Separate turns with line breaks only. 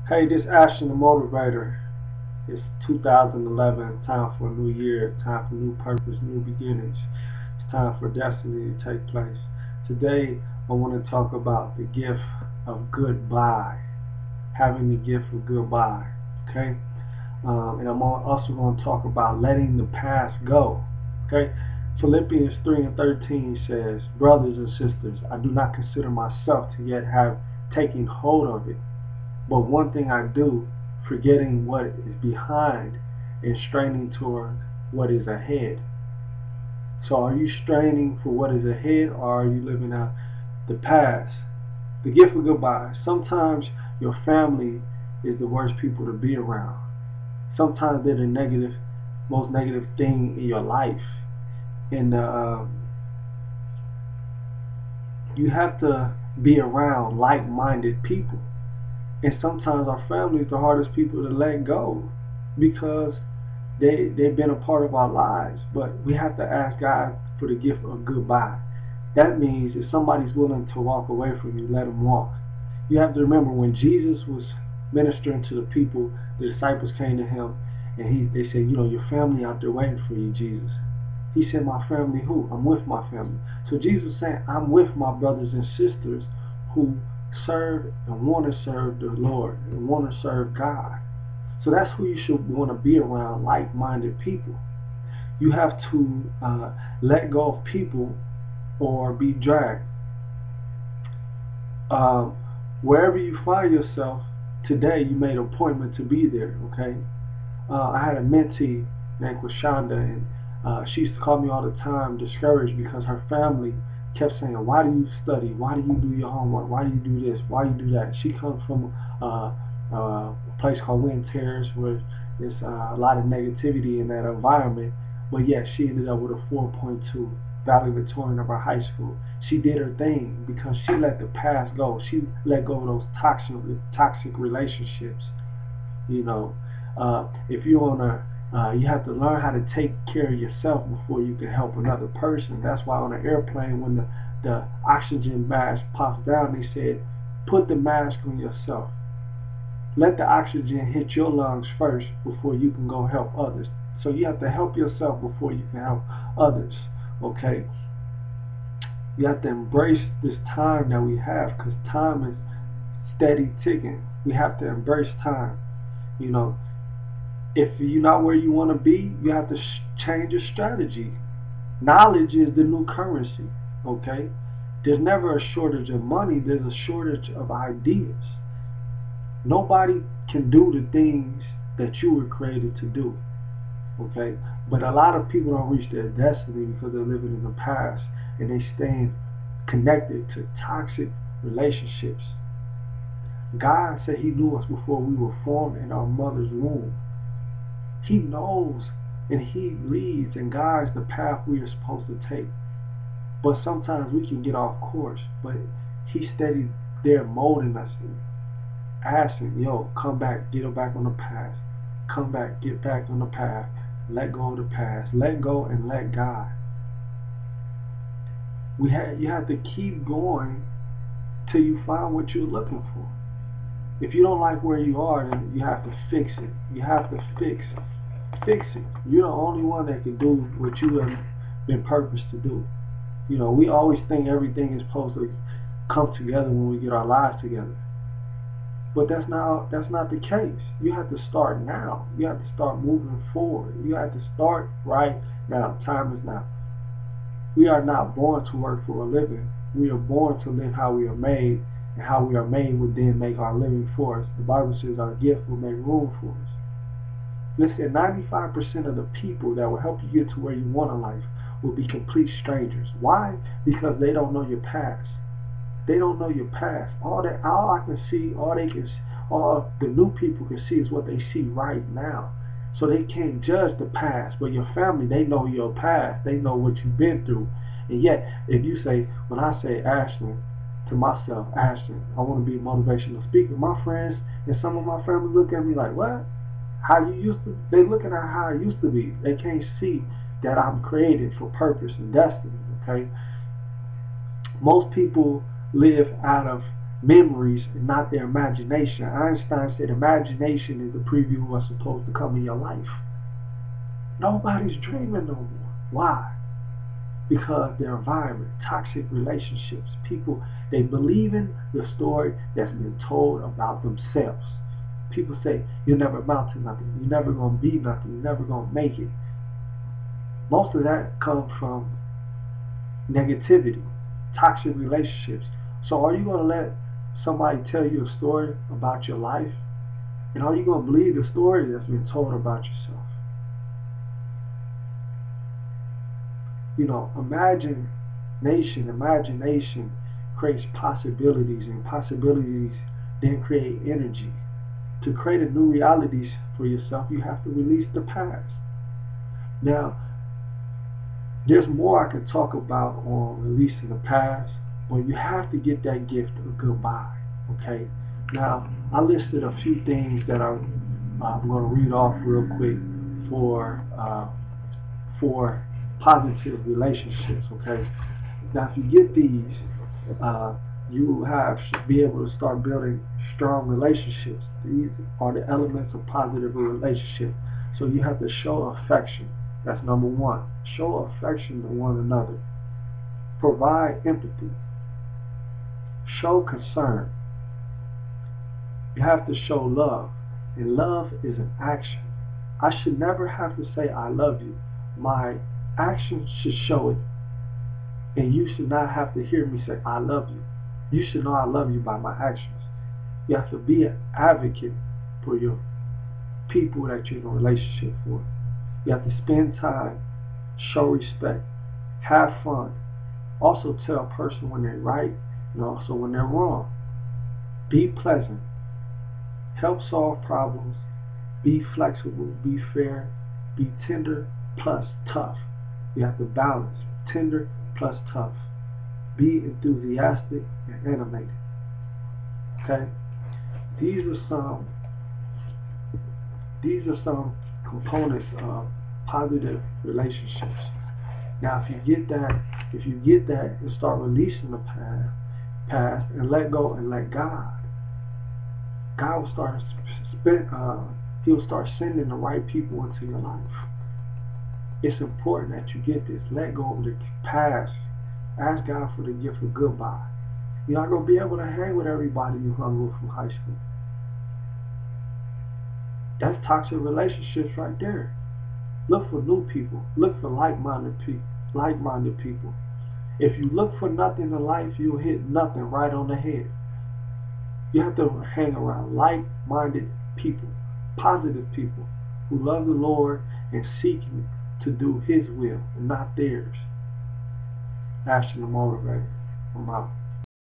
Hey, this Ashton the Motivator. It's 2011, time for a new year, time for new purpose, new beginnings. It's time for destiny to take place. Today, I want to talk about the gift of goodbye, having the gift of goodbye. Okay? And I'm also going to talk about letting the past go. Okay? Philippians 3 and 13 says, brothers and sisters, I do not consider myself to yet have taken hold of it. But one thing I do, forgetting what is behind and straining toward what is ahead. So are you straining for what is ahead, or are you living out the past? The gift of goodbye. Sometimes your family is the worst people to be around. Sometimes they're the most negative thing in your life. And you have to be around like-minded people. And sometimes our family is the hardest people to let go because they've been a part of our lives. But we have to ask God for the gift of goodbye. That means if somebody's willing to walk away from you, let them walk. You have to remember when Jesus was ministering to the people, the disciples came to him and they said, your family out there waiting for you, Jesus. He said, my family who? I'm with my family. So Jesus said, I'm with my brothers and sisters who serve and want to serve the Lord and want to serve God. So that's who you should want to be around, like-minded people. You have to let go of people or be dragged. Wherever you find yourself today, you made an appointment to be there. Okay. I had a mentee named Quashonda, and she used to call me all the time, discouraged because her family kept saying, "Why do you study? Why do you do your homework? Why do you do this? Why do you do that?" She comes from a place called Wind Terrace, where there's a lot of negativity in that environment. But yet, she ended up with a 4.2 valedictorian of her high school. She did her thing because she let the past go. She let go of those toxic relationships. If you're on you have to learn how to take care of yourself before you can help another person. That's why on an airplane, when the oxygen mask pops down, they said, put the mask on yourself. Let the oxygen hit your lungs first before you can go help others. So you have to help yourself before you can help others. Okay? You have to embrace this time that we have, because time is steady ticking. We have to embrace time. If you're not where you want to be, you have to change your strategy. Knowledge is the new currency. Okay? There's never a shortage of money. There's a shortage of ideas. Nobody can do the things that you were created to do. Okay? But a lot of people don't reach their destiny because they're living in the past and they staying connected to toxic relationships. God said he knew us before we were formed in our mother's womb. He knows and he leads and guides the path we are supposed to take. But sometimes we can get off course. But he's steady there molding us and asking, come back, get back on the path. Come back, get back on the path. Let go of the past. Let go and let God. You have to keep going till you find what you're looking for. If you don't like where you are, then you have to fix it. You have to fix it. You're the only one that can do what you have been purposed to do. We always think everything is supposed to come together when we get our lives together. But that's not the case. You have to start now. You have to start moving forward. You have to start right now. Time is now. We are not born to work for a living. We are born to live how we are made, and how we are made would then make our living for us. The Bible says our gift will make room for us. Listen, 95% of the people that will help you get to where you want in life will be complete strangers. Why? Because they don't know your past. They don't know your past. All I can see, all the new people can see is what they see right now. So they can't judge the past. But your family, they know your past. They know what you've been through. And yet, if you say, when I say Ashton, to myself, Ashton, I want to be a motivational speaker, my friends and some of my family look at me like, what? How you used to? They looking at how I used to be. They can't see that I'm created for purpose and destiny. Okay. Most people live out of memories and not their imagination. Einstein said imagination is the preview of what's supposed to come in your life. Nobody's dreaming no more. Why? Because their environment, toxic relationships, people, they believe in the story that's been told about themselves. People say, you'll never amount to nothing, you're never going to be nothing, you're never going to make it. Most of that comes from negativity, toxic relationships. So are you going to let somebody tell you a story about your life? And are you going to believe the story that's been told about yourself? You know, imagination creates possibilities, and possibilities then create energy. To create a new realities for yourself, you have to release the past. Now, there's more I can talk about on releasing the past, but you have to get that gift of goodbye. Okay? Now, I listed a few things that I'm going to read off real quick for positive relationships. Okay? Now, if you get these, you be able to start building strong relationships. These are the elements of positive relationship. So you have to show affection. That's number one. Show affection to one another. Provide empathy. Show concern. You have to show love. And love is an action. I should never have to say I love you. My actions should show it. And you should not have to hear me say I love you. You should know I love you by my actions. You have to be an advocate for your people that you're in a relationship with. You have to spend time, show respect, have fun. Also tell a person when they're right and also when they're wrong. Be pleasant. Help solve problems. Be flexible. Be fair. Be tender plus tough. You have to balance tender plus tough. Be enthusiastic and animated. Okay? These are some components of positive relationships. Now, if you get that and start releasing the past and let go and let God will start He'll start sending the right people into your life. It's important that you get this. Let go of the past. Ask God for the gift of goodbye. You're not going to be able to hang with everybody you hung with from high school. That's toxic relationships right there. Look for new people. Look for like-minded people. If you look for nothing in life, you'll hit nothing right on the head. You have to hang around like-minded people, positive people who love the Lord and seeking to do His will and not theirs. Ashton the Motivator. I'm out.